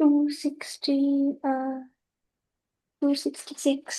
260 266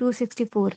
264,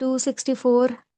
264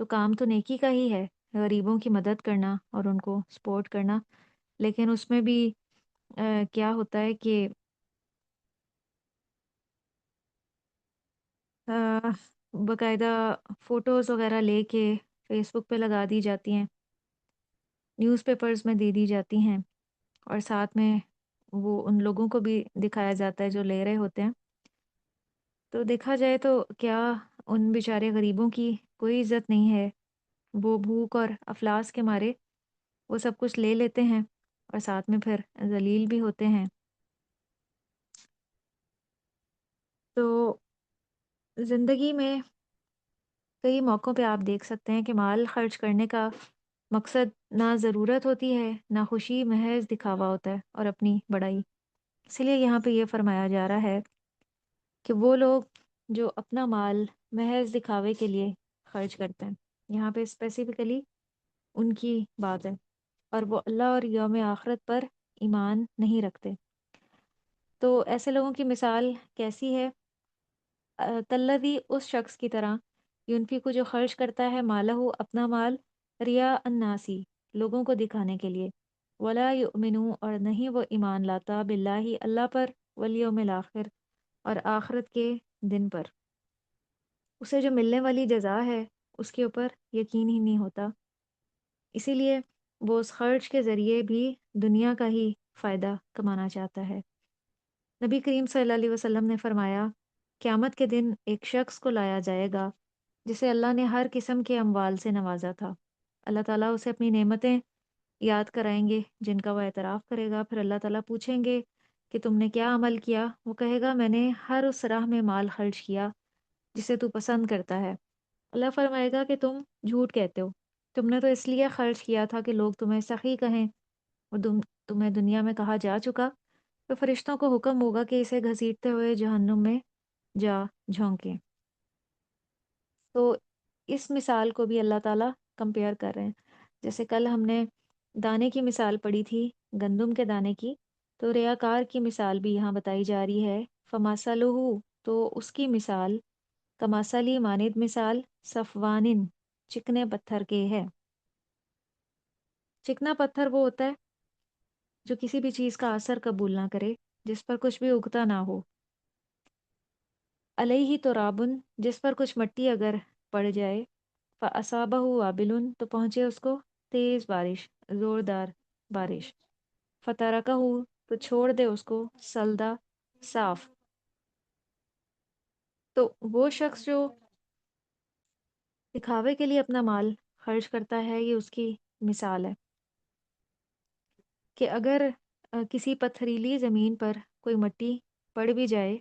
تو کام تو نیکی کا ہی ہے، غریبوں کی مدد کرنا اور ان کو سپورٹ کرنا، لیکن اس میں بھی کیا ہوتا ہے کہ آ، باقاعدہ فوٹوز وغیرہ لے کے فیس بک پہ لگا دی جاتی ہیں، نیوز پیپرز میں دے دی جاتی ہیں، اور ساتھ میں وہ ان لوگوں کو بھی دکھایا جاتا ہے جو لے رہے ہوتے ہیں۔ تو دیکھا جائے تو کیا ان بیچارے غریبوں کی کوئی عزت نہیں ہے؟ وہ بھوک اور افلاس کے مارے وہ سب کچھ لے لیتے ہیں اور ساتھ میں پھر ذلیل بھی ہوتے ہیں۔ تو زندگی میں کئی موقعوں پہ آپ دیکھ سکتے ہیں کہ مال خرچ کرنے کا مقصد نہ ضرورت ہوتی ہے، نہ خوشی، محض دکھاوا ہوتا ہے اور اپنی بڑائی۔ اسی لیے یہاں پہ یہ فرمایا جا رہا ہے کہ وہ لوگ جو اپنا مال محض دکھاوے کے لیے خرچ کرتے ہیں، یہاں پہ اسپیسیفکلی ان کی بات ہے، اور وہ اللہ اور یوم آخرت پر ایمان نہیں رکھتے۔ تو ایسے لوگوں کی مثال کیسی ہے؟ تلدی اس شخص کی طرح، یونفی کو جو خرچ کرتا ہے مالہ اپنا مال، ریا الناسی لوگوں کو دکھانے کے لیے، ولا یؤمنو اور نہیں وہ ایمان لاتا، باللہ اللہ پر، والیوم الآخر اور آخرت کے دن پر، اسے جو ملنے والی جزا ہے اس کے اوپر یقین ہی نہیں ہوتا، اسی لیے وہ اس خرچ کے ذریعے بھی دنیا کا ہی فائدہ کمانا چاہتا ہے۔ نبی کریم صلی اللہ علیہ وسلم نے فرمایا، قیامت کے دن ایک شخص کو لایا جائے گا جسے اللہ نے ہر قسم کے اموال سے نوازا تھا۔ اللہ تعالیٰ اسے اپنی نعمتیں یاد کرائیں گے جن کا وہ اعتراف کرے گا، پھر اللہ تعالیٰ پوچھیں گے کہ تم نے کیا عمل کیا؟ وہ کہے گا، میں نے ہر اس راہ میں مال خرچ کیا جسے تو پسند کرتا ہے۔ اللہ فرمائے گا کہ تم جھوٹ کہتے ہو، تم نے تو اس لیے خرچ کیا تھا کہ لوگ تمہیں سخی کہیں، اور تمہیں دنیا میں کہا جا چکا۔ تو فرشتوں کو حکم ہوگا کہ اسے گھسیٹتے ہوئے جہنم میں جا جھونکیں۔ تو اس مثال کو بھی اللہ تعالیٰ کمپیئر کر رہے ہیں، جیسے کل ہم نے دانے کی مثال پڑھی تھی، گندم کے دانے کی، تو ریاکار کی مثال بھی یہاں بتائی جا رہی ہے۔ فمثلہ تو اس کی مثال، کمثلی مانند مثال، صفوان چکنے پتھر کے ہے۔ چکنا پتھر وہ ہوتا ہے جو کسی بھی چیز کا اثر قبول نہ کرے، جس پر کچھ بھی اگتا نہ ہو۔ علیہ ترابن جس پر کچھ مٹی اگر پڑ جائے، فاصابہ وابل تو پہنچے اس کو تیز بارش، زوردار بارش، فترکہ تو چھوڑ دے اس کو سلدا صاف۔ تو وہ شخص جو دکھاوے کے لیے اپنا مال خرچ کرتا ہے، یہ اس کی مثال ہے کہ اگر کسی پتھریلی زمین پر کوئی مٹی پڑ بھی جائے،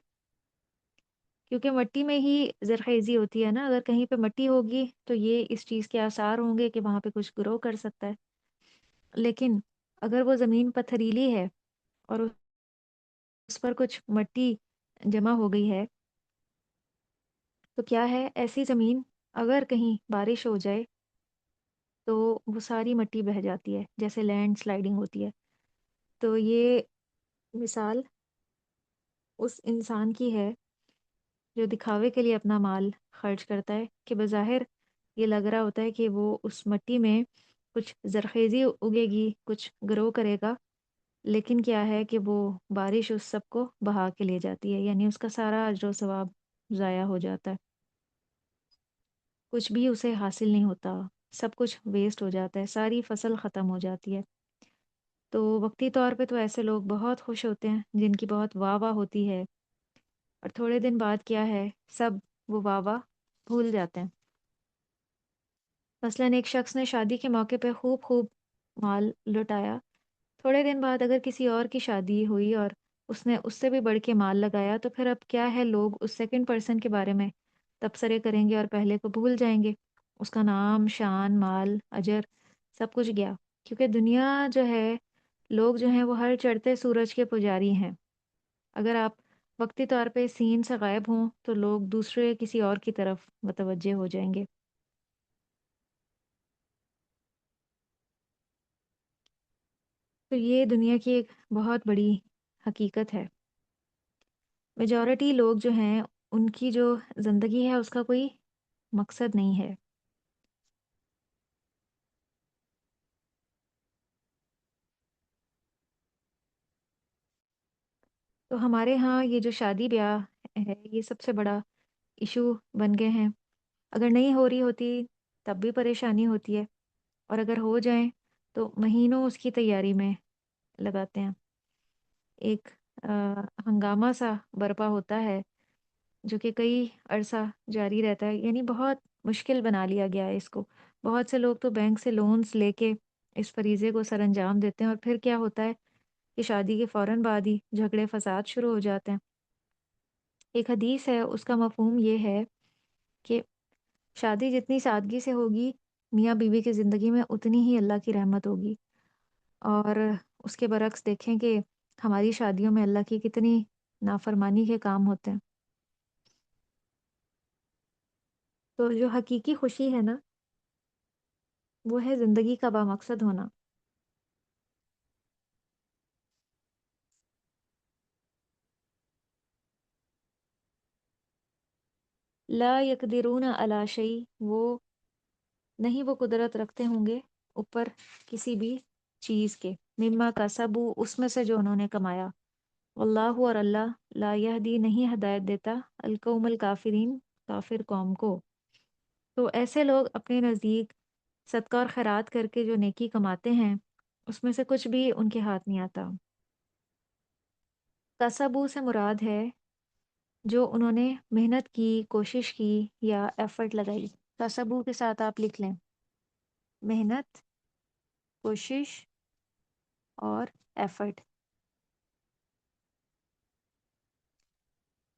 کیونکہ مٹی میں ہی زرخیزی ہوتی ہے نا، اگر کہیں پہ مٹی ہوگی تو یہ اس چیز کے آثار ہوں گے کہ وہاں پہ کچھ گرو کر سکتا ہے، لیکن اگر وہ زمین پتھریلی ہے اور اس پر کچھ مٹی جمع ہو گئی ہے، تو کیا ہے، ایسی زمین اگر کہیں بارش ہو جائے تو وہ ساری مٹی بہہ جاتی ہے، جیسے لینڈ سلائڈنگ ہوتی ہے۔ تو یہ مثال اس انسان کی ہے جو دکھاوے کے لیے اپنا مال خرچ کرتا ہے، کہ بظاہر یہ لگ رہا ہوتا ہے کہ وہ اس مٹی میں کچھ زرخیزی اگے گی، کچھ گرو کرے گا، لیکن کیا ہے کہ وہ بارش اس سب کو بہا کے لے جاتی ہے، یعنی اس کا سارا اجر و ثواب ضائع ہو جاتا ہے، کچھ بھی اسے حاصل نہیں ہوتا، سب کچھ ویسٹ ہو جاتا ہے، ساری فصل ختم ہو جاتی ہے۔ تو وقتی طور پہ تو ایسے لوگ بہت خوش ہوتے ہیں جن کی بہت واہ واہ ہوتی ہے، اور تھوڑے دن بعد کیا ہے، سب وہ واہ واہ بھول جاتے ہیں۔ مثلاً ایک شخص نے شادی کے موقع پہ خوب خوب مال لٹایا، تھوڑے دن بعد اگر کسی اور کی شادی ہوئی اور اس نے اس سے بھی بڑھ کے مال لگایا، تو پھر اب کیا ہے، لوگ اس سیکنڈ پرسن کے بارے میں تبصرے کریں گے اور پہلے کو بھول جائیں گے، اس کا نام، شان، مال، اجر سب کچھ گیا، کیونکہ دنیا جو ہے، لوگ جو ہیں وہ ہر چڑھتے سورج کے پجاری ہیں۔ اگر آپ وقتی طور پہ سین سے غائب ہوں تو لوگ دوسرے کسی اور کی طرف متوجہ ہو جائیں گے۔ تو یہ دنیا کی ایک بہت بڑی حقیقت ہے۔ میجورٹی لوگ جو ہیں ان کی جو زندگی ہے اس کا کوئی مقصد نہیں ہے، تو ہمارے ہاں یہ جو شادی بیاہ ہے یہ سب سے بڑا ایشو بن گئے ہیں۔ اگر نہیں ہو رہی ہوتی تب بھی پریشانی ہوتی ہے، اور اگر ہو جائیں تو مہینوں اس کی تیاری میں لگاتے ہیں۔ ایک ہنگامہ سا برپا ہوتا ہے جو کہ کئی عرصہ جاری رہتا ہے، یعنی بہت مشکل بنا لیا گیا ہے اس کو۔ بہت سے لوگ تو بینک سے لونز لے کے اس فریضے کو سر انجام دیتے ہیں، اور پھر کیا ہوتا ہے کہ شادی کے فوراً بعد ہی جھگڑے فساد شروع ہو جاتے ہیں۔ ایک حدیث ہے، اس کا مفہوم یہ ہے کہ شادی جتنی سادگی سے ہوگی میاں بیوی کی زندگی میں اتنی ہی اللہ کی رحمت ہوگی، اور اس کے برعکس دیکھیں کہ ہماری شادیوں میں اللہ کی کتنی نافرمانی کے کام ہوتے ہیں۔ تو جو حقیقی خوشی ہے نا، وہ ہے زندگی کا بامقصد ہونا۔ لا یقدرون علی شیء، وہ قدرت رکھتے ہوں گے اوپر کسی بھی چیز کے، مما کسبوا، اس میں سے جو انہوں نے کمایا، واللہ، اور اللہ، لا یہدی، نہیں ہدایت دیتا، القوم الکافرین، کافر قوم کو۔ تو ایسے لوگ اپنے نزدیک صدقہ اور خیرات کر کے جو نیکی کماتے ہیں اس میں سے کچھ بھی ان کے ہاتھ نہیں آتا۔ کسبو سے مراد ہے جو انہوں نے محنت کی، کوشش کی یا ایفرٹ لگائی۔ کسبو کے ساتھ آپ لکھ لیں محنت، کوشش اور ایفرٹ۔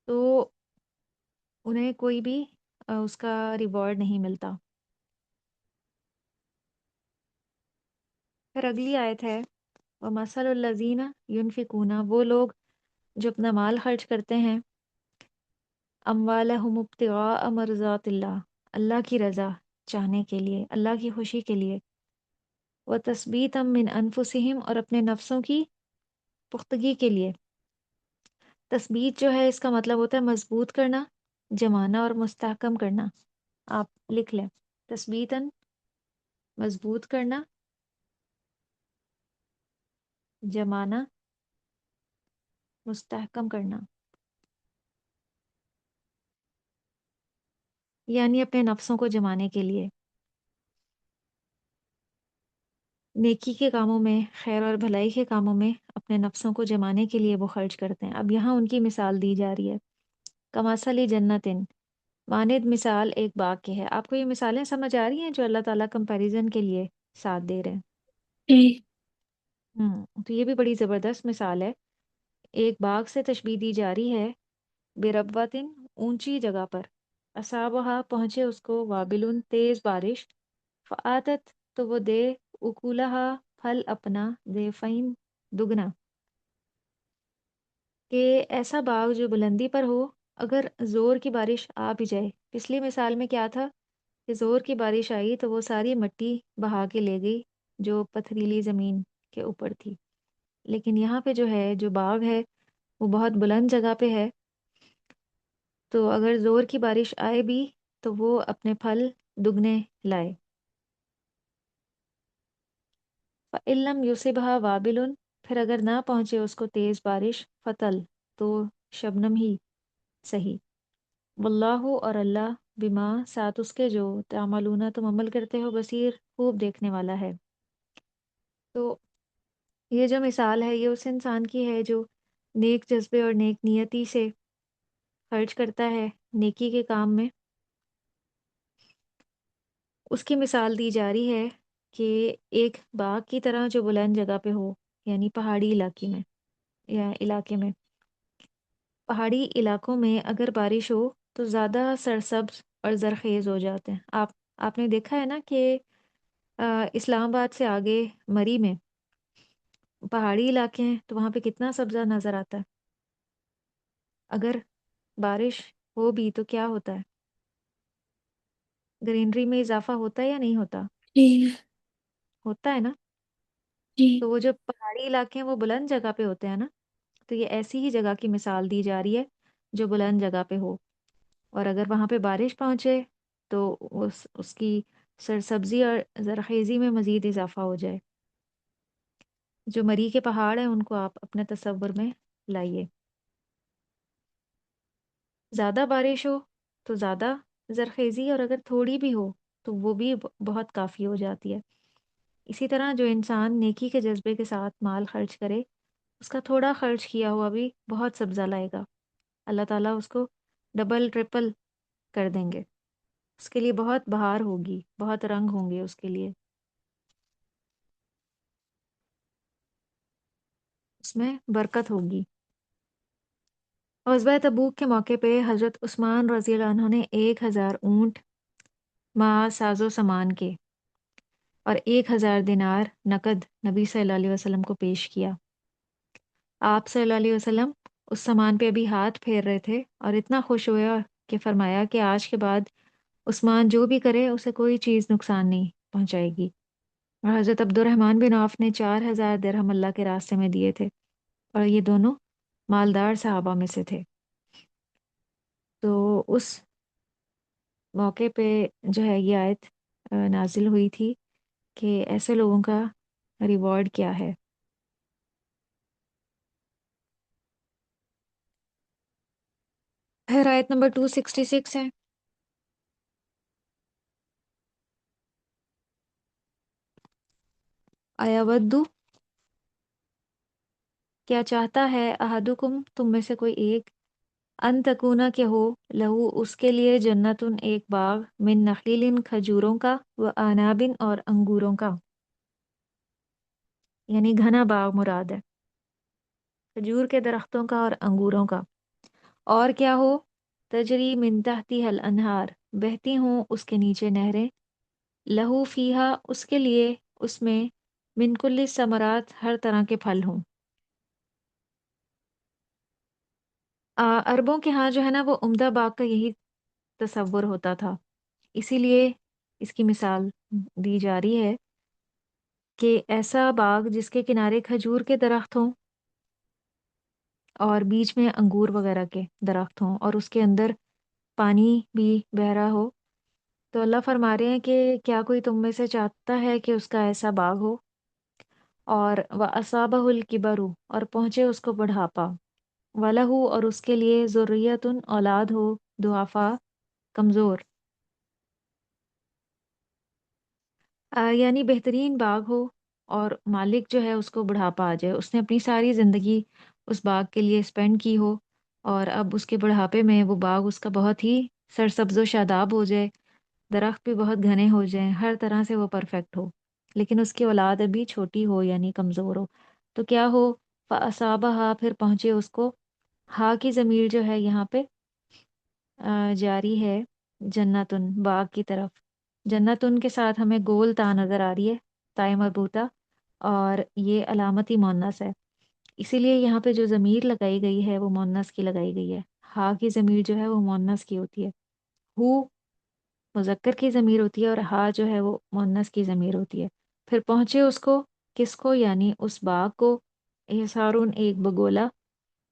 تو انہیں کوئی بھی اس کا ریوارڈ نہیں ملتا۔ پھر اگلی آیت ہے وَمَثَلُ الَّذِينَ يُنْفِقُونَ، وہ لوگ جو اپنا مال خرچ کرتے ہیں، اموالہم ابتغاء مرضات اللہ، اللہ کی رضا چاہنے کے لیے، اللہ کی خوشی کے لیے، وَتَثْبِيتًا مِّنْ أَنفُسِهِمْ، اور اپنے نفسوں کی پختگی کے لیے۔ تثبیت جو ہے اس کا مطلب ہوتا ہے مضبوط کرنا، جمانا اور مستحکم کرنا۔ آپ لکھ لیں تثبیتاً، مضبوط کرنا، جمانا، مستحکم کرنا، یعنی اپنے نفسوں کو جمانے کے لیے نیکی کے کاموں میں، خیر اور بھلائی کے کاموں میں اپنے نفسوں کو جمانے کے لیے وہ خرچ کرتے ہیں۔ اب یہاں ان کی مثال دی جا رہی ہے کمثل جنتن، مانند مثال ایک باغ کے ہے۔ آپ کو یہ مثالیں سمجھ آ رہی ہیں جو اللہ تعالیٰ کمپیریزن کے لیے ساتھ دے رہے ہیں؟ جی تو یہ بھی بڑی زبردست مثال ہے۔ ایک باغ سے تشبیہ دی جا رہی ہے بربواتن، اونچی جگہ پر، اصابہا، پہنچے اس کو، وابلن، تیز بارش، فآتت، تو وہ دے، اکولہا، پھل اپنا، ضعفین، دگنا۔ کہ ایسا باغ جو بلندی پر ہو، اگر زور کی بارش آ بھی جائے۔ پچھلی مثال میں کیا تھا کہ زور کی بارش آئی تو وہ ساری مٹی بہا کے لے گئی جو پتھریلی زمین کے اوپر تھی، لیکن یہاں پہ جو ہے جو باغ ہے وہ بہت بلند جگہ پہ ہے، تو اگر زور کی بارش آئے بھی تو وہ اپنے پھل دگنے لائے۔ فَإِلَّمْ يُصِبْهَا وَابِلٌ، پھر اگر نہ پہنچے اس کو تیز بارش، فتل، تو شبنم ہی صحیح۔ واللہ، اور اللہ، بما، ساتھ اس کے جو تعملون، تم عمل کرتے ہو، بصیر، خوب دیکھنے والا ہے۔ تو یہ جو مثال ہے یہ اس انسان کی ہے جو نیک جذبے اور نیک نیتی سے خرچ کرتا ہے نیکی کے کام میں۔ اس کی مثال دی جا رہی ہے کہ ایک باغ کی طرح جو بلند جگہ پہ ہو، یعنی پہاڑی علاقے میں، یا علاقے میں، پہاڑی علاقوں میں اگر بارش ہو تو زیادہ سرسبز اور زرخیز ہو جاتے ہیں۔ آپ نے دیکھا ہے نا کہ اسلام آباد سے آگے مری میں پہاڑی علاقے ہیں تو وہاں پہ کتنا سبزہ نظر آتا ہے۔ اگر بارش ہو بھی تو کیا ہوتا ہے، گرینری میں اضافہ ہوتا ہے یا نہیں ہوتا؟ جی ہوتا ہے نا۔ جی تو وہ جو پہاڑی علاقے ہیں وہ بلند جگہ پہ ہوتے ہیں نا، تو یہ ایسی ہی جگہ کی مثال دی جا رہی ہے جو بلند جگہ پہ ہو، اور اگر وہاں پہ بارش پہنچے تو اس کی سرسبزی اور زرخیزی میں مزید اضافہ ہو جائے۔ جو مری کے پہاڑ ہیں ان کو آپ اپنے تصور میں لائیے۔ زیادہ بارش ہو تو زیادہ زرخیزی، اور اگر تھوڑی بھی ہو تو وہ بھی بہت کافی ہو جاتی ہے۔ اسی طرح جو انسان نیکی کے جذبے کے ساتھ مال خرچ کرے، اس کا تھوڑا خرچ کیا ہوا بھی بہت سبزہ لائے گا، اللہ تعالیٰ اس کو ڈبل ٹرپل کر دیں گے، اس کے لیے بہت بہار ہوگی، بہت رنگ ہوں گے اس کے لیے، اس میں برکت ہوگی۔ غزوہ تبوک کے موقع پہ حضرت عثمان رضی اللہ عنہ نے 1000 اونٹ مع ساز و سامان کے اور 1000 دینار نقد نبی صلی اللہ علیہ وسلم کو پیش کیا۔ آپ صلی اللہ علیہ وسلم اس سامان پہ ابھی ہاتھ پھیر رہے تھے اور اتنا خوش ہوا کہ فرمایا کہ آج کے بعد عثمان جو بھی کرے اسے کوئی چیز نقصان نہیں پہنچائے گی۔ اور حضرت عبد الرحمن بن عوف نے 4000 درہم اللہ کے راستے میں دیے تھے، اور یہ دونوں مالدار صحابہ میں سے تھے۔ تو اس موقع پہ جو ہے یہ آیت نازل ہوئی تھی کہ ایسے لوگوں کا ریوارڈ کیا ہے۔ پھر آیت نمبر 266 ہے، آیا ودو، کیا چاہتا ہے، احدکم، تم میں سے کوئی ایک، ان تکونا کہ ہو، لہو اس کے لیے، جنتن ایک باغ، من نخیل کھجوروں کا، و انابن اور انگوروں کا، یعنی گھنا باغ مراد ہے، کھجور کے درختوں کا اور انگوروں کا، اور کیا ہو، تجری من تحتی حل انہار، بہتی ہوں اس کے نیچے نہریں، لہو فیہا اس کے لیے اس میں، من کل ثمرات ہر طرح کے پھل ہوں۔ عربوں کے ہاں جو ہے نا وہ عمدہ باغ کا یہی تصور ہوتا تھا، اسی لیے اس کی مثال دی جا رہی ہے کہ ایسا باغ جس کے کنارے کھجور کے درخت ہوں اور بیچ میں انگور وغیرہ کے درخت ہوں، اور اس کے اندر پانی بھی بہہ رہا ہو۔ تو اللہ فرما رہے ہیں کہ کیا کوئی تم میں سے چاہتا ہے کہ اس کا ایسا باغ ہو، اور وَأَصَابَهُ الْكِبَرُ اور پہنچے اس کو بڑھاپا، وَلَهُ اور اس کے لیے، ذُرِّيَّةٌ اولاد ہو، ضعفاء کمزور، یعنی بہترین باغ ہو اور مالک جو ہے اس کو بڑھاپا آ جائے، اس نے اپنی ساری زندگی اس باغ کے لیے اسپینڈ کی ہو، اور اب اس کے بڑھاپے میں وہ باغ اس کا بہت ہی سرسبز و شاداب ہو جائے، درخت بھی بہت گھنے ہو جائیں، ہر طرح سے وہ پرفیکٹ ہو، لیکن اس کی اولاد ابھی چھوٹی ہو یعنی کمزور ہو، تو کیا ہو، فَأَصَابَهَا پھر پہنچے اس کو، ہا کی ضمیر جو ہے یہاں پہ جاری ہے جنتن باغ کی طرف، جنتن کے ساتھ ہمیں گول تا نظر آ رہی ہے، تائے مربوطہ، اور یہ علامتی مونس ہے، اسی لیے یہاں پہ جو ضمیر لگائی گئی ہے وہ مونس کی لگائی گئی ہے، ہا کی ضمیر جو ہے وہ مونس کی ہوتی ہے، ہو مذکر کی ضمیر ہوتی ہے اور ہا جو ہے وہ مونس کی ضمیر ہوتی ہے۔ پھر پہنچے اس کو، کس کو، یعنی اس باغ کو، احسارون ایک بگولا،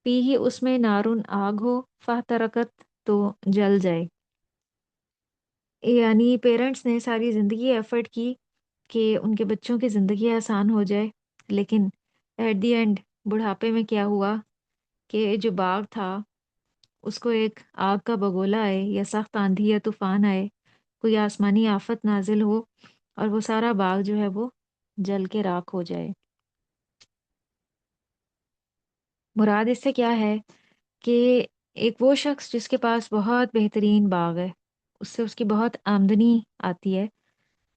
پی ہی اس میں نارون آگ ہو، فہ ترکت تو جل جائے، یعنی پیرنٹس نے ساری زندگی ایفرٹ کی کہ ان کے بچوں کی زندگی آسان ہو جائے، لیکن ایٹ دی اینڈ بڑھاپے میں کیا ہوا کہ جو باغ تھا اس کو ایک آگ کا بگولا آئے، یا سخت آندھی یا طوفان آئے، کوئی آسمانی آفت نازل ہو، اور وہ سارا باغ جو ہے وہ جل کے راکھ ہو جائے۔ مراد اس سے کیا ہے کہ ایک وہ شخص جس کے پاس بہت بہترین باغ ہے، اس سے اس کی بہت آمدنی آتی ہے،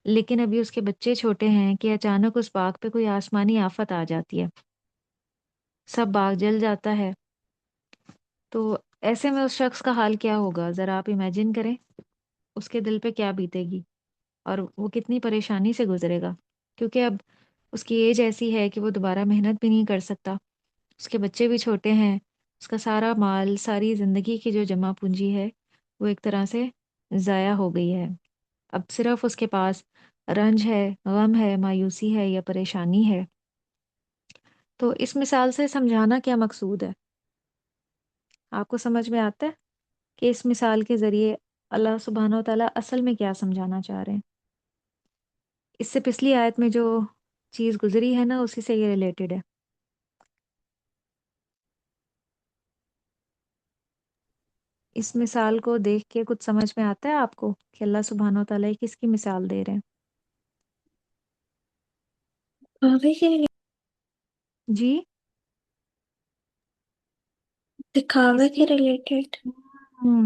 لیکن ابھی اس کے بچے چھوٹے ہیں کہ اچانک اس باغ پہ کوئی آسمانی آفت آ جاتی ہے، سب باغ جل جاتا ہے، تو ایسے میں اس شخص کا حال کیا ہوگا، ذرا آپ امیجن کریں اس کے دل پہ کیا بیتے گی، اور وہ کتنی پریشانی سے گزرے گا، کیونکہ اب اس کی ایج ایسی ہے کہ وہ دوبارہ محنت بھی نہیں کر سکتا، اس کے بچے بھی چھوٹے ہیں، اس کا سارا مال، ساری زندگی کی جو جمع پونجی ہے وہ ایک طرح سے ضائع ہو گئی ہے، اب صرف اس کے پاس رنج ہے، غم ہے، مایوسی ہے یا پریشانی ہے۔ تو اس مثال سے سمجھانا کیا مقصود ہے، آپ کو سمجھ میں آتا ہے کہ اس مثال کے ذریعے اللہ سبحانہ و تعالیٰ اصل میں کیا سمجھانا چاہ رہے ہیں؟ اس سے پچھلی آیت میں جو چیز گزری ہے نا اسی سے یہ ریلیٹڈ ہے۔ اس مثال کو دیکھ کے کچھ سمجھ میں آتا ہے آپ کو کہ اللہ سبحانہ و تعالیٰ کس کی مثال دے رہے ہیں؟ دکھاوے کے جی کس دکھاوے کی؟ کے ریلیٹڈ.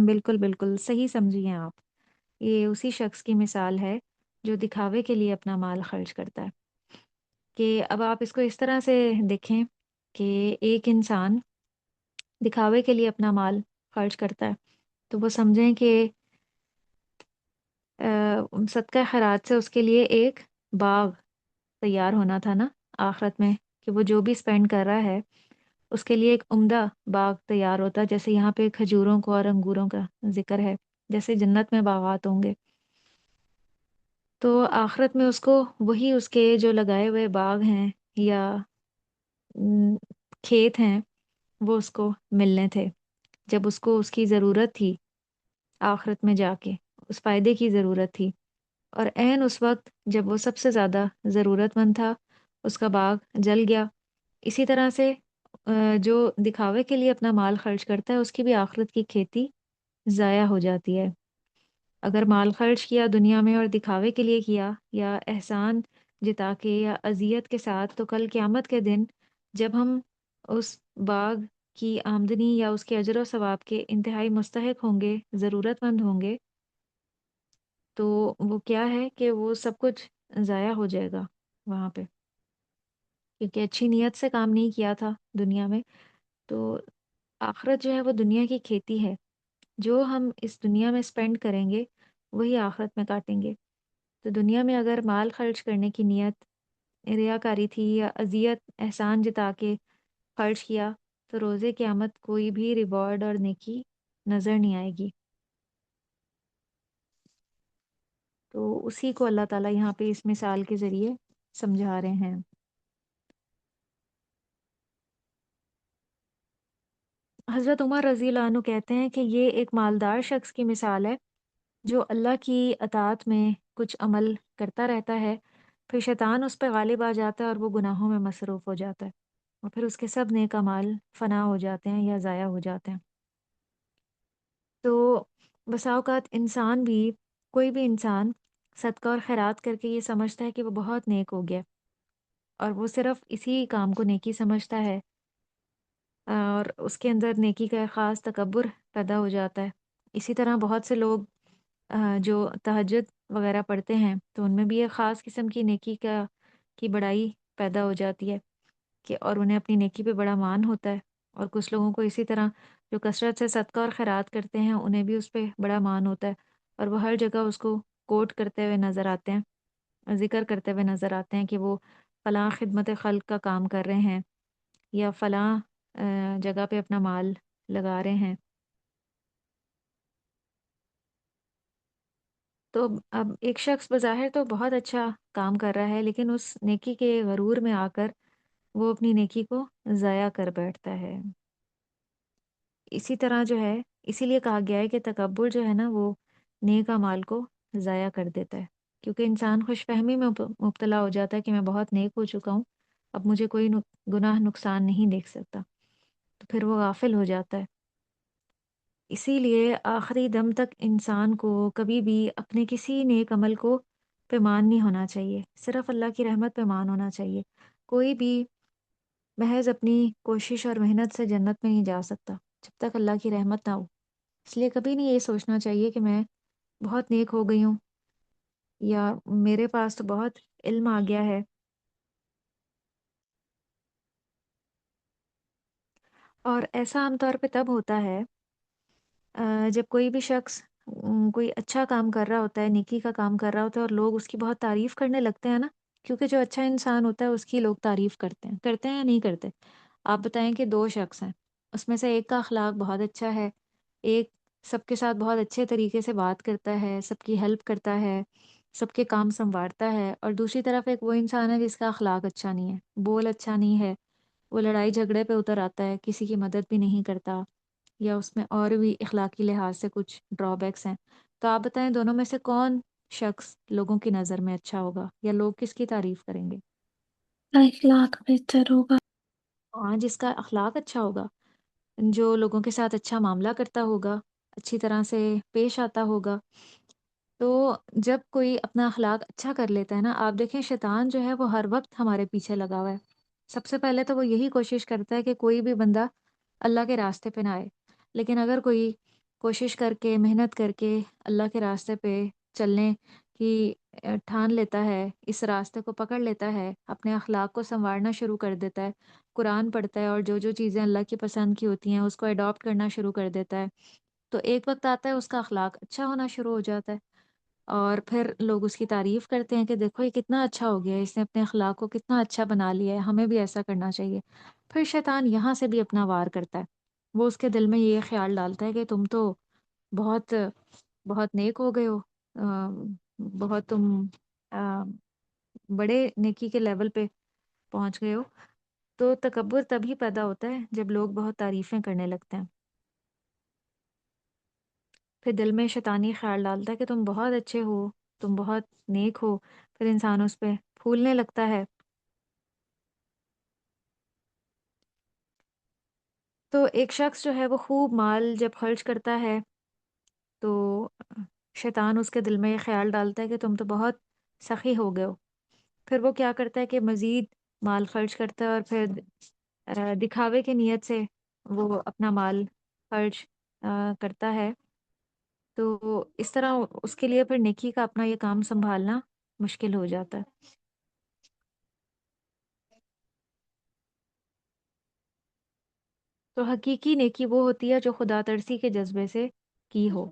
بالکل بالکل صحیح سمجھی ہیں آپ. یہ اسی شخص کی مثال ہے جو دکھاوے کے لیے اپنا مال خرچ کرتا ہے. کہ اب آپ اس کو اس طرح سے دیکھیں کہ ایک انسان دکھاوے کے لیے اپنا مال خرچ کرتا ہے تو وہ سمجھیں کہ صدقہ خیرات سے اس کے لیے ایک باغ تیار ہونا تھا نا آخرت میں، کہ وہ جو بھی اسپینڈ کر رہا ہے اس کے لیے ایک عمدہ باغ تیار ہوتا ہے. جیسے یہاں پہ کھجوروں کو اور انگوروں کا ذکر ہے، جیسے جنت میں باغات ہوں گے، تو آخرت میں اس کو وہی اس کے جو لگائے ہوئے باغ ہیں یا م، کھیت ہیں وہ اس کو ملنے تھے جب اس کو اس کی ضرورت تھی. آخرت میں جا کے اس فائدے کی ضرورت تھی، اور عین اس وقت جب وہ سب سے زیادہ ضرورت مند تھا اس کا باغ جل گیا. اسی طرح سے جو دکھاوے کے لیے اپنا مال خرچ کرتا ہے اس کی بھی آخرت کی کھیتی ضائع ہو جاتی ہے. اگر مال خرچ کیا دنیا میں اور دکھاوے کے لیے کیا یا احسان جتا کے یا اذیت کے ساتھ، تو کل قیامت کے دن جب ہم اس باغ کی آمدنی یا اس کے اجر و ثواب کے انتہائی مستحق ہوں گے، ضرورت مند ہوں گے، تو وہ کیا ہے کہ وہ سب کچھ ضائع ہو جائے گا وہاں پہ، کیونکہ اچھی نیت سے کام نہیں کیا تھا دنیا میں. تو آخرت جو ہے وہ دنیا کی کھیتی ہے، جو ہم اس دنیا میں اسپینڈ کریں گے وہی آخرت میں کاٹیں گے. تو دنیا میں اگر مال خرچ کرنے کی نیت ریاکاری تھی یا اذیت احسان جتا کے خرچ کیا، تو روز قیامت کوئی بھی ریوارڈ اور نیکی نظر نہیں آئے گی. تو اسی کو اللہ تعالیٰ یہاں پہ اس مثال کے ذریعے سمجھا رہے ہیں. حضرت عمر رضی اللہ عنہ کہتے ہیں کہ یہ ایک مالدار شخص کی مثال ہے جو اللہ کی اطاعت میں کچھ عمل کرتا رہتا ہے، پھر شیطان اس پہ غالب آ جاتا ہے اور وہ گناہوں میں مصروف ہو جاتا ہے، اور پھر اس کے سب نیک اعمال فنا ہو جاتے ہیں یا ضائع ہو جاتے ہیں. تو بسا اوقات انسان بھی، کوئی بھی انسان صدقہ اور خیرات کر کے یہ سمجھتا ہے کہ وہ بہت نیک ہو گیا، اور وہ صرف اسی کام کو نیکی سمجھتا ہے، اور اس کے اندر نیکی کا ایک خاص تکبر پیدا ہو جاتا ہے. اسی طرح بہت سے لوگ جو تہجد وغیرہ پڑھتے ہیں تو ان میں بھی ایک خاص قسم کی نیکی کی بڑائی پیدا ہو جاتی ہے، کہ اور انہیں اپنی نیکی پہ بڑا مان ہوتا ہے. اور کچھ لوگوں کو اسی طرح جو کثرت سے صدقہ اور خیرات کرتے ہیں انہیں بھی اس پہ بڑا مان ہوتا ہے، اور وہ ہر جگہ اس کو کوٹ کرتے ہوئے نظر آتے ہیں، ذکر کرتے ہوئے نظر آتے ہیں کہ وہ فلاں خدمت خلق کا کام کر رہے ہیں یا فلاں جگہ پہ اپنا مال لگا رہے ہیں. تو اب ایک شخص بظاہر تو بہت اچھا کام کر رہا ہے، لیکن اس نیکی کے غرور میں آ کر وہ اپنی نیکی کو ضائع کر بیٹھتا ہے. اسی طرح جو ہے، اسی لیے کہا گیا ہے کہ تکبر جو ہے نا وہ نیک اعمال کو ضائع کر دیتا ہے، کیونکہ انسان خوش فہمی میں مبتلا ہو جاتا ہے کہ میں بہت نیک ہو چکا ہوں، اب مجھے کوئی گناہ نقصان نہیں دیکھ سکتا، تو پھر وہ غافل ہو جاتا ہے. اسی لیے آخری دم تک انسان کو کبھی بھی اپنے کسی نیک عمل کو پیمان نہیں ہونا چاہیے، صرف اللہ کی رحمت پیمان ہونا چاہیے. کوئی بھی محض اپنی کوشش اور محنت سے جنت میں نہیں جا سکتا جب تک اللہ کی رحمت نہ ہو. اس لیے کبھی نہیں یہ سوچنا چاہیے کہ میں بہت نیک ہو گئی ہوں یا میرے پاس تو بہت علم آ گیا ہے. اور ایسا عام طور پہ تب ہوتا ہے جب کوئی بھی شخص کوئی اچھا کام کر رہا ہوتا ہے، نیکی کا کام کر رہا ہوتا ہے، اور لوگ اس کی بہت تعریف کرنے لگتے ہیں نا، کیونکہ جو اچھا انسان ہوتا ہے اس کی لوگ تعریف کرتے ہیں یا نہیں کرتے. آپ بتائیں کہ دو شخص ہیں، اس میں سے ایک کا اخلاق بہت اچھا ہے، ایک سب کے ساتھ بہت اچھے طریقے سے بات کرتا ہے، سب کی ہیلپ کرتا ہے، سب کے کام سنوارتا ہے، اور دوسری طرف ایک وہ انسان ہے جس کا اخلاق اچھا نہیں ہے، بول اچھا نہیں ہے، وہ لڑائی جھگڑے پہ اتر آتا ہے، کسی کی مدد بھی نہیں کرتا، یا اس میں اور بھی اخلاقی لحاظ سے کچھ ڈرا بیکس ہیں. تو آپ بتائیں دونوں میں سے کون شخص لوگوں کی نظر میں اچھا ہوگا، یا لوگ کس کی تعریف کریں گے؟ اخلاق بہتر ہوگا. ہاں، جس کا اخلاق اچھا ہوگا، جو لوگوں کے ساتھ اچھا معاملہ کرتا ہوگا، اچھی طرح سے پیش آتا ہوگا۔ تو جب کوئی اپنا اخلاق اچھا کر لیتا ہے نا، آپ دیکھیں شیطان جو ہے وہ ہر وقت ہمارے پیچھے لگا ہوا ہے۔ سب سے پہلے تو وہ یہی کوشش کرتا ہے کہ کوئی بھی بندہ اللہ کے راستے پہ نہ آئے، لیکن اگر کوئی کوشش کر کے محنت کر کے اللہ کے راستے پہ چلنے کی ٹھان لیتا ہے، اس راستے کو پکڑ لیتا ہے، اپنے اخلاق کو سنوارنا شروع کر دیتا ہے، قرآن پڑھتا ہے اور جو جو چیزیں اللہ کی پسند کی ہوتی ہیں اس کو اڈاپٹ کرنا شروع کر دیتا ہے، تو ایک وقت آتا ہے اس کا اخلاق اچھا ہونا شروع ہو جاتا ہے، اور پھر لوگ اس کی تعریف کرتے ہیں کہ دیکھو یہ کتنا اچھا ہو گیا ہے، اس نے اپنے اخلاق کو کتنا اچھا بنا لیا ہے، ہمیں بھی ایسا کرنا چاہیے۔ پھر شیطان یہاں سے بھی اپنا وار کرتا ہے، وہ اس کے دل میں یہ خیال ڈالتا ہے کہ تم تو بہت بہت نیک ہو گئے ہو، بہت تم آ، بڑے نیکی کے لیول پہ پہنچ گئے ہو۔ تو تکبر تبھی پیدا ہوتا ہے جب لوگ بہت تعریفیں کرنے لگتے ہیں، پھر دل میں شیطانی خیال ڈالتا ہے کہ تم بہت اچھے ہو، تم بہت نیک ہو، پھر انسان اس پہ پھولنے لگتا ہے۔ تو ایک شخص جو ہے وہ خوب مال جب خرچ کرتا ہے تو شیطان اس کے دل میں یہ خیال ڈالتا ہے کہ تم تو بہت سخی ہو گئے ہو، پھر وہ کیا کرتا ہے کہ مزید مال خرچ کرتا ہے اور پھر دکھاوے کی نیت سے وہ اپنا مال خرچ کرتا ہے، تو اس طرح اس کے لیے پھر نیکی کا اپنا یہ کام سنبھالنا مشکل ہو جاتا ہے۔ تو حقیقی نیکی وہ ہوتی ہے جو خدا ترسی کے جذبے سے کی ہو،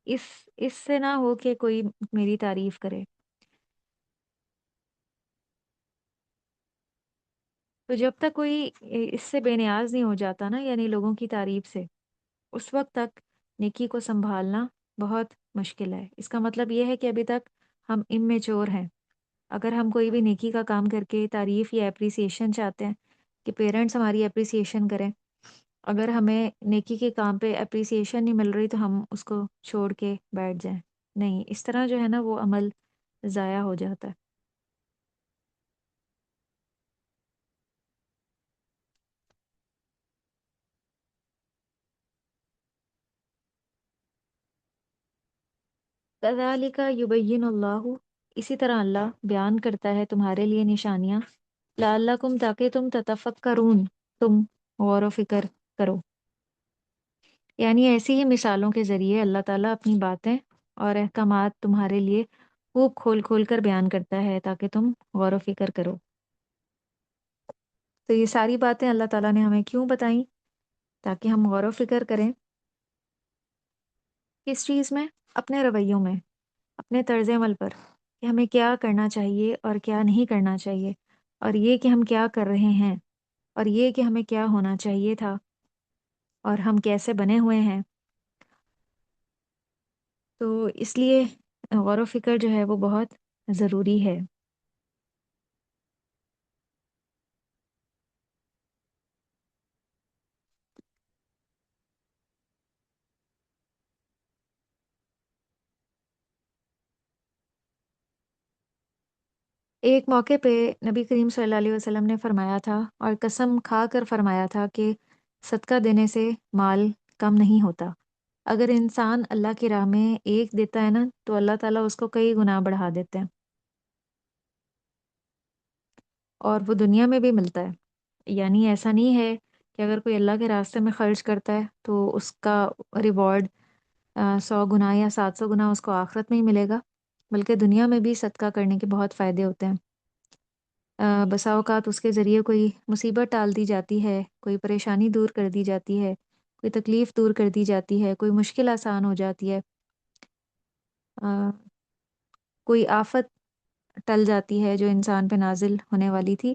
اس اس سے نہ ہو کہ کوئی میری تعریف کرے۔ تو جب تک کوئی اس سے بے نیاز نہیں ہو جاتا نا، یعنی لوگوں کی تعریف سے، اس وقت تک نیکی کو سنبھالنا بہت مشکل ہے۔ اس کا مطلب یہ ہے کہ ابھی تک ہم امیچور ہیں۔ اگر ہم کوئی بھی نیکی کا کام کر کے تعریف یا اپریسیشن چاہتے ہیں کہ پیرنٹس ہماری اپریسیشن کریں، اگر ہمیں نیکی کے کام پہ اپریسیشن نہیں مل رہی تو ہم اس کو چھوڑ کے بیٹھ جائیں، نہیں، اس طرح جو ہے نا وہ عمل ضائع ہو جاتا ہے۔ کذالک یبین اللہ، اسی طرح اللہ بیان کرتا ہے تمہارے لیے نشانیاں، لعلکم، تاکہ تم تتفکرون، تم غور و فکر کرو، یعنی ایسی ہی مثالوں کے ذریعے اللہ تعالیٰ اپنی باتیں اور احکامات تمہارے لیے خوب کھول کھول کر بیان کرتا ہے تاکہ تم غور و فکر کرو۔ تو یہ ساری باتیں اللہ تعالیٰ نے ہمیں کیوں بتائیں؟ تاکہ ہم غور و فکر کریں، کس چیز میں؟ اپنے رویوں میں، اپنے طرز عمل پر، کہ ہمیں کیا کرنا چاہیے اور کیا نہیں کرنا چاہیے، اور یہ کہ ہم کیا کر رہے ہیں، اور یہ کہ ہمیں کیا ہونا چاہیے تھا، اور ہم کیسے بنے ہوئے ہیں۔ تو اس لیے غور و فکر جو ہے وہ بہت ضروری ہے۔ ایک موقع پہ نبی کریم صلی اللہ علیہ وسلم نے فرمایا تھا اور قسم کھا کر فرمایا تھا کہ صدقہ دینے سے مال کم نہیں ہوتا۔ اگر انسان اللہ کی راہ میں ایک دیتا ہے نا تو اللہ تعالیٰ اس کو کئی گنا بڑھا دیتے ہیں، اور وہ دنیا میں بھی ملتا ہے۔ یعنی ایسا نہیں ہے کہ اگر کوئی اللہ کے راستے میں خرچ کرتا ہے تو اس کا ریوارڈ 100 گنا یا 700 گنا اس کو آخرت میں ہی ملے گا، بلکہ دنیا میں بھی صدقہ کرنے کے بہت فائدے ہوتے ہیں۔ بسا اوقات اس کے ذریعے کوئی مصیبت ٹال دی جاتی ہے، کوئی پریشانی دور کر دی جاتی ہے، کوئی تکلیف دور کر دی جاتی ہے، کوئی مشکل آسان ہو جاتی ہے، آ، کوئی آفت ٹل جاتی ہے جو انسان پہ نازل ہونے والی تھی،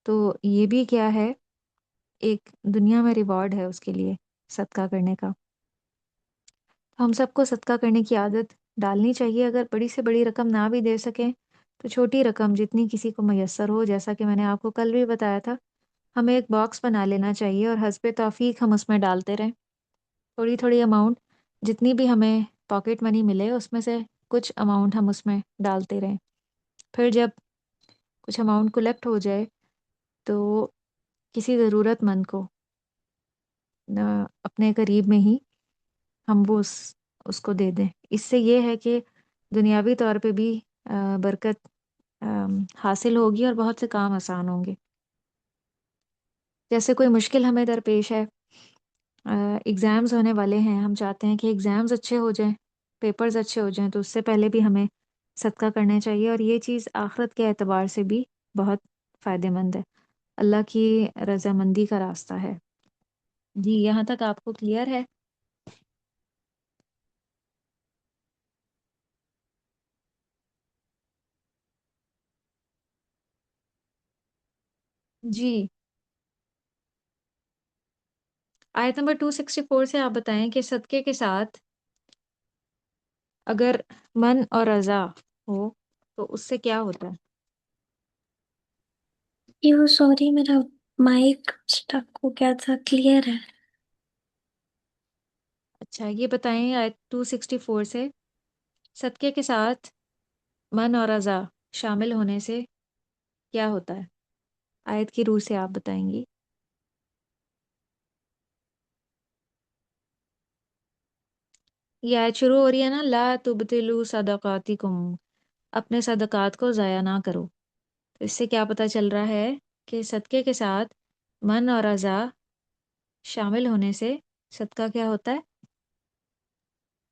تو یہ بھی کیا ہے، ایک دنیا میں ریوارڈ ہے اس کے لیے صدقہ کرنے کا۔ ہم سب کو صدقہ کرنے کی عادت ڈالنی چاہیے، اگر بڑی سے بڑی رقم نہ بھی دے سکیں تو چھوٹی رقم جتنی کسی کو میسر ہو، جیسا کہ میں نے آپ کو کل بھی بتایا تھا، ہمیں ایک باکس بنا لینا چاہیے اور حسب توفیق ہم اس میں ڈالتے رہیں، تھوڑی تھوڑی اماؤنٹ، جتنی بھی ہمیں پاکٹ منی ملے اس میں سے کچھ اماؤنٹ ہم اس میں ڈالتے رہیں۔ پھر جب کچھ اماؤنٹ کلیکٹ ہو جائے تو کسی ضرورت مند کو اپنے قریب میں ہی ہم وہ اس کو دے دیں. اس سے یہ ہے کہ دنیاوی طور پہ بھی برکت حاصل ہوگی اور بہت سے کام آسان ہوں گے. جیسے کوئی مشکل ہمیں درپیش ہے، ایگزامز ہونے والے ہیں، ہم چاہتے ہیں کہ ایگزامز اچھے ہو جائیں، پیپرز اچھے ہو جائیں، تو اس سے پہلے بھی ہمیں صدقہ کرنا چاہیے، اور یہ چیز آخرت کے اعتبار سے بھی بہت فائدہ مند ہے، اللہ کی رضامندی کا راستہ ہے. جی یہاں تک آپ کو کلیئر ہے؟ جی. آیت نمبر 264 سے آپ بتائیں کہ صدقے کے ساتھ اگر من اور رضا ہو تو اس سے کیا ہوتا ہے؟ یہ سوری میرا مائک اسٹک ہو گیا تھا، کلیئر ہے؟ اچھا یہ بتائیں آیت 264 سے صدقے کے ساتھ من اور رضا شامل ہونے سے کیا ہوتا ہے؟ آیت کی روح سے آپ بتائیں گی. یہ آیت شروع ہو رہی ہے نا، لا تبطلوا صدقاتکم، اپنے صدقات کو ضائع نہ کرو. تو اس سے کیا پتہ چل رہا ہے کہ صدقے کے ساتھ من اور رضا شامل ہونے سے صدقہ کیا ہوتا ہے؟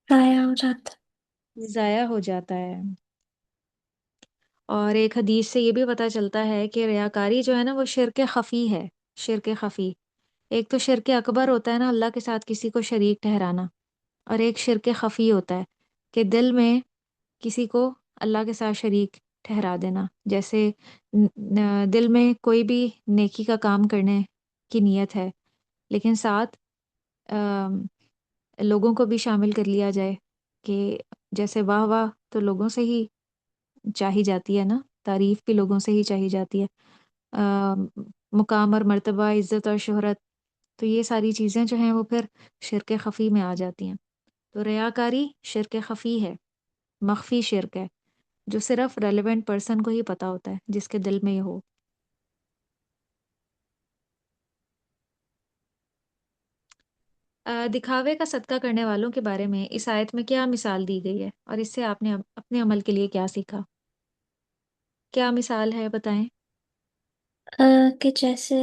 ضائع ہو جاتا. ضائع ہو جاتا ہے. اور ایک حدیث سے یہ بھی پتہ چلتا ہے کہ ریاکاری جو ہے نا وہ شرک خفی ہے. شرک خفی، ایک تو شرک اکبر ہوتا ہے نا اللہ کے ساتھ کسی کو شریک ٹھہرانا، اور ایک شرک خفی ہوتا ہے کہ دل میں کسی کو اللہ کے ساتھ شریک ٹھہرا دینا. جیسے دل میں کوئی بھی نیکی کا کام کرنے کی نیت ہے، لیکن ساتھ لوگوں کو بھی شامل کر لیا جائے کہ جیسے واہ واہ تو لوگوں سے ہی چاہی جاتی ہے نا، تعریف بھی لوگوں سے ہی چاہی جاتی ہے، مقام اور مرتبہ، عزت اور شہرت، تو یہ ساری چیزیں جو ہیں وہ پھر شرک خفی میں آ جاتی ہیں. تو ریاکاری شرک خفی ہے، مخفی شرک ہے، جو صرف ریلیونٹ پرسن کو ہی پتہ ہوتا ہے، جس کے دل میں یہ ہو. دکھاوے کا صدقہ کرنے والوں کے بارے میں اس آیت میں کیا مثال دی گئی ہے، اور اس سے آپ نے اپنے عمل کے لیے کیا سیکھا؟ کیا مثال ہے بتائیں. کہ جیسے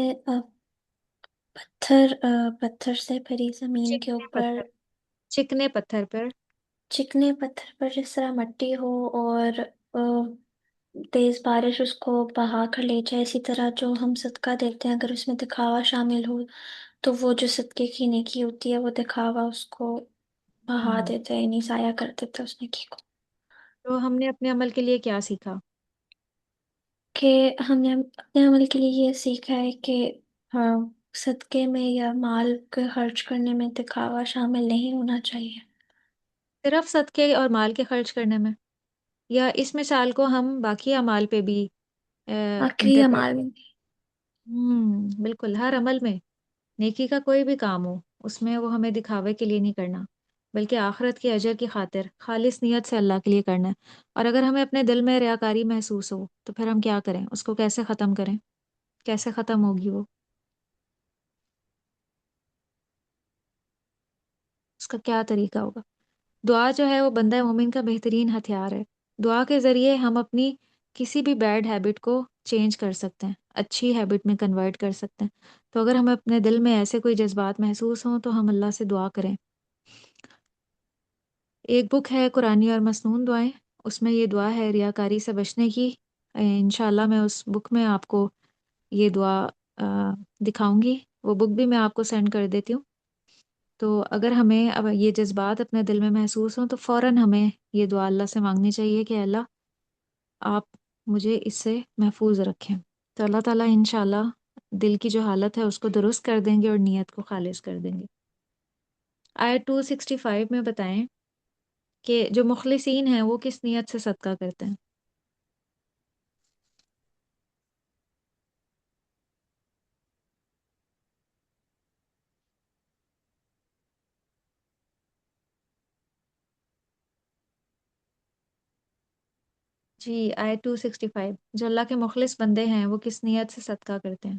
پتھر پتھر سے بھری زمین کے چکنے اوپر، پتھر، چکنے پتھر پر. چکنے پتھر پر جس طرح مٹی ہو اور تیز بارش اس کو بہا کر لے جائے، اسی طرح جو ہم صدقہ دیتے ہیں اگر اس میں دکھاوا شامل ہو تو وہ جو صدقے کی نیکی ہوتی ہے وہ دکھاوا اس کو بہا ہوں. دیتا ہے، یعنی ضائع کر دیتا ہے اس نیکی کو. تو ہم نے اپنے عمل کے لیے کیا سیکھا؟ کہ ہم نے اپنے عمل کے لیے یہ سیکھا ہے کہ ہاں، صدقے میں یا مال کے خرچ کرنے میں دکھاوا شامل نہیں ہونا چاہیے. صرف صدقے اور مال کے خرچ کرنے میں، یا اس مثال کو ہم باقی اعمال پہ بھی آخری انٹرپریٹ عمال کریں؟ میں. بالکل، ہر عمل میں، نیکی کا کوئی بھی کام ہو اس میں وہ ہمیں دکھاوے کے لیے نہیں کرنا، بلکہ آخرت کے اجر کی خاطر خالص نیت سے اللہ کے لیے کرنا ہے. اور اگر ہمیں اپنے دل میں ریاکاری محسوس ہو تو پھر ہم کیا کریں؟ اس کو کیسے ختم کریں؟ کیسے ختم ہوگی وہ؟ اس کا کیا طریقہ ہوگا؟ دعا جو ہے وہ بندہ مومن کا بہترین ہتھیار ہے. دعا کے ذریعے ہم اپنی کسی بھی بیڈ ہیبٹ کو چینج کر سکتے ہیں، اچھی ہیبٹ میں کنورٹ کر سکتے ہیں. تو اگر ہمیں اپنے دل میں ایسے کوئی جذبات محسوس ہوں تو ہم اللہ سے دعا کریں. ایک بک ہے قرآنی اور مسنون دعائیں، اس میں یہ دعا ہے ریاکاری سے بچنے کی. انشاءاللہ میں اس بک میں آپ کو یہ دعا دکھاؤں گی، وہ بک بھی میں آپ کو سینڈ کر دیتی ہوں. تو اگر ہمیں اب یہ جذبات اپنے دل میں محسوس ہوں تو فوراً ہمیں یہ دعا اللہ سے مانگنی چاہیے کہ اللہ آپ مجھے اس سے محفوظ رکھیں. تو اللہ تعالیٰ انشاءاللہ دل کی جو حالت ہے اس کو درست کر دیں گے اور نیت کو خالص کر دیں گے. آیت 265 میں بتائیں کہ جو مخلصین ہیں وہ کس نیت سے صدقہ کرتے ہیں؟ جی آیت 265، جو اللہ کے مخلص بندے ہیں وہ کس نیت سے صدقہ کرتے ہیں؟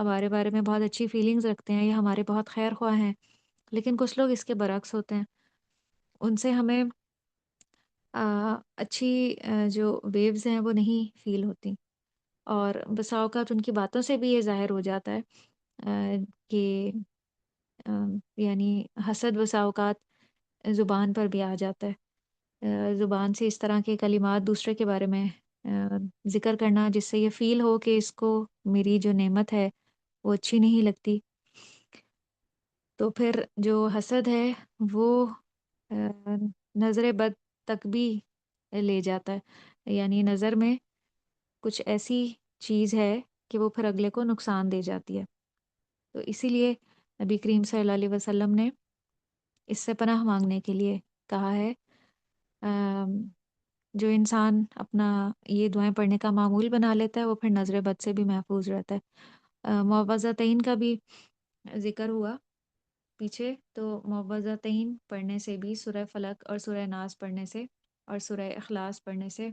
ہمارے بارے میں بہت اچھی فیلنگز رکھتے ہیں یا ہمارے بہت خیر خواہ ہیں، لیکن کچھ لوگ اس کے برعکس ہوتے ہیں، ان سے ہمیں اچھی جو ویوز ہیں وہ نہیں فیل ہوتی، اور بسا اوقات ان کی باتوں سے بھی یہ ظاہر ہو جاتا ہے کہ آ، یعنی حسد بسا اوقات زبان پر بھی آ جاتا ہے، زبان سے اس طرح کے کلمات دوسرے کے بارے میں ذکر کرنا جس سے یہ فیل ہو کہ اس کو میری جو نعمت ہے وہ اچھی نہیں لگتی، تو پھر جو حسد ہے وہ آ، نظر بد تک بھی لے جاتا ہے، یعنی نظر میں کچھ ایسی چیز ہے کہ وہ پھر اگلے کو نقصان دے جاتی ہے، تو اسی لیے نبی کریم صلی اللہ علیہ وسلم نے اس سے پناہ مانگنے کے لیے کہا ہے۔ آم، جو انسان اپنا یہ دعائیں پڑھنے کا معمول بنا لیتا ہے وہ پھر نظر بد سے بھی محفوظ رہتا ہے۔ معوذتین کا بھی ذکر ہوا پیچھے، تو معوذتین پڑھنے سے بھی سورہ فلق اور سورہ ناس پڑھنے سے اور سورہ اخلاص پڑھنے سے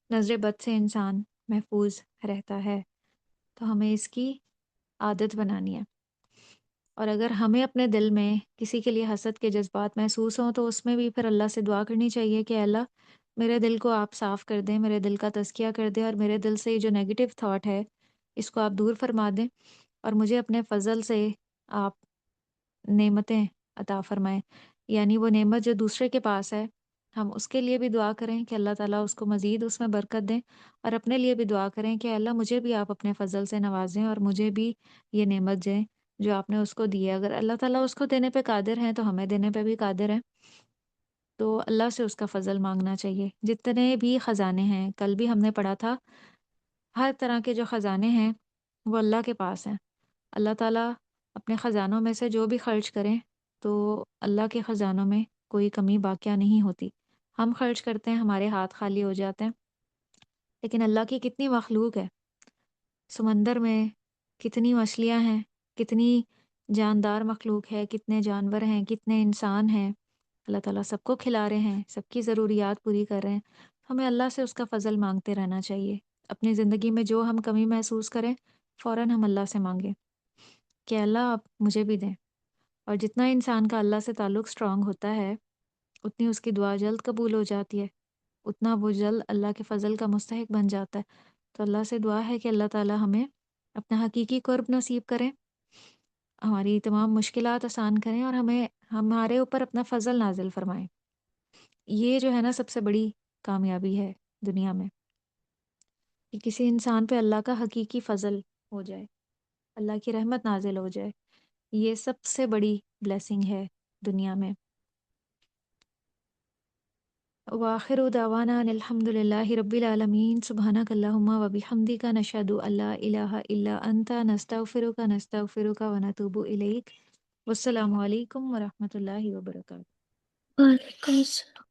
نظر بد سے انسان محفوظ رہتا ہے، تو ہمیں اس کی عادت بنانی ہے، اور اگر ہمیں اپنے دل میں کسی کے لیے حسد کے جذبات محسوس ہوں تو اس میں بھی پھر اللہ سے دعا کرنی چاہیے کہ اللہ میرے دل کو آپ صاف کر دیں، میرے دل کا تزکیہ کر دیں، اور میرے دل سے یہ جو نیگیٹو تھاٹ ہے اس کو آپ دور فرما دیں، اور مجھے اپنے فضل سے آپ نعمتیں عطا فرمائیں، یعنی وہ نعمت جو دوسرے کے پاس ہے ہم اس کے لیے بھی دعا کریں کہ اللہ تعالیٰ اس کو مزید اس میں برکت دیں، اور اپنے لیے بھی دعا کریں کہ اللہ مجھے بھی آپ اپنے فضل سے نوازیں اور مجھے بھی یہ نعمت دیں جو آپ نے اس کو دی ہے۔ اگر اللہ تعالیٰ اس کو دینے پہ قادر ہیں تو ہمیں دینے پہ بھی قادر ہیں، تو اللہ سے اس کا فضل مانگنا چاہیے۔ جتنے بھی خزانے ہیں، کل بھی ہم نے پڑھا تھا، ہر طرح کے جو خزانے ہیں وہ اللہ کے پاس ہیں۔ اللہ تعالیٰ اپنے خزانوں میں سے جو بھی خرچ کریں تو اللہ کے خزانوں میں کوئی کمی باقیہ نہیں ہوتی۔ ہم خرچ کرتے ہیں، ہمارے ہاتھ خالی ہو جاتے ہیں، لیکن اللہ کی کتنی مخلوق ہے، سمندر میں کتنی مچھلیاں ہیں، کتنی جاندار مخلوق ہے، کتنے جانور ہیں، کتنے انسان ہیں، اللہ تعالیٰ سب کو کھلا رہے ہیں، سب کی ضروریات پوری کر رہے ہیں، ہمیں اللہ سے اس کا فضل مانگتے رہنا چاہیے۔ اپنی زندگی میں جو ہم کمی محسوس کریں فوراً ہم اللہ سے مانگیں کہ اللہ آپ مجھے بھی دیں، اور جتنا انسان کا اللہ سے تعلق اسٹرانگ ہوتا ہے اتنی اس کی دعا جلد قبول ہو جاتی ہے، اتنا وہ جلد اللہ کے فضل کا مستحق بن جاتا ہے۔ تو اللہ سے دعا ہے کہ اللہ تعالیٰ ہمیں اپنا حقیقی قرب نصیب کریں، ہماری تمام مشکلات آسان کریں، اور ہمیں ہمارے اوپر اپنا فضل نازل فرمائیں۔ یہ جو ہے نا سب سے بڑی کامیابی ہے دنیا میں، کہ کسی انسان پہ اللہ کا حقیقی فضل ہو جائے، اللہ کی رحمت نازل ہو جائے، یہ سب سے بڑی بلیسنگ ہے دنیا میں۔ وآخر دعوانا ان الحمد للہ رب العالمین، سبحانک اللہم و بحمدک، نشہد ان لا الہ الا انت، نستغفرک ونتوب الیک۔ والسلام علیکم ورحمۃ اللہ وبرکاتہ۔ وعلیکم السلام۔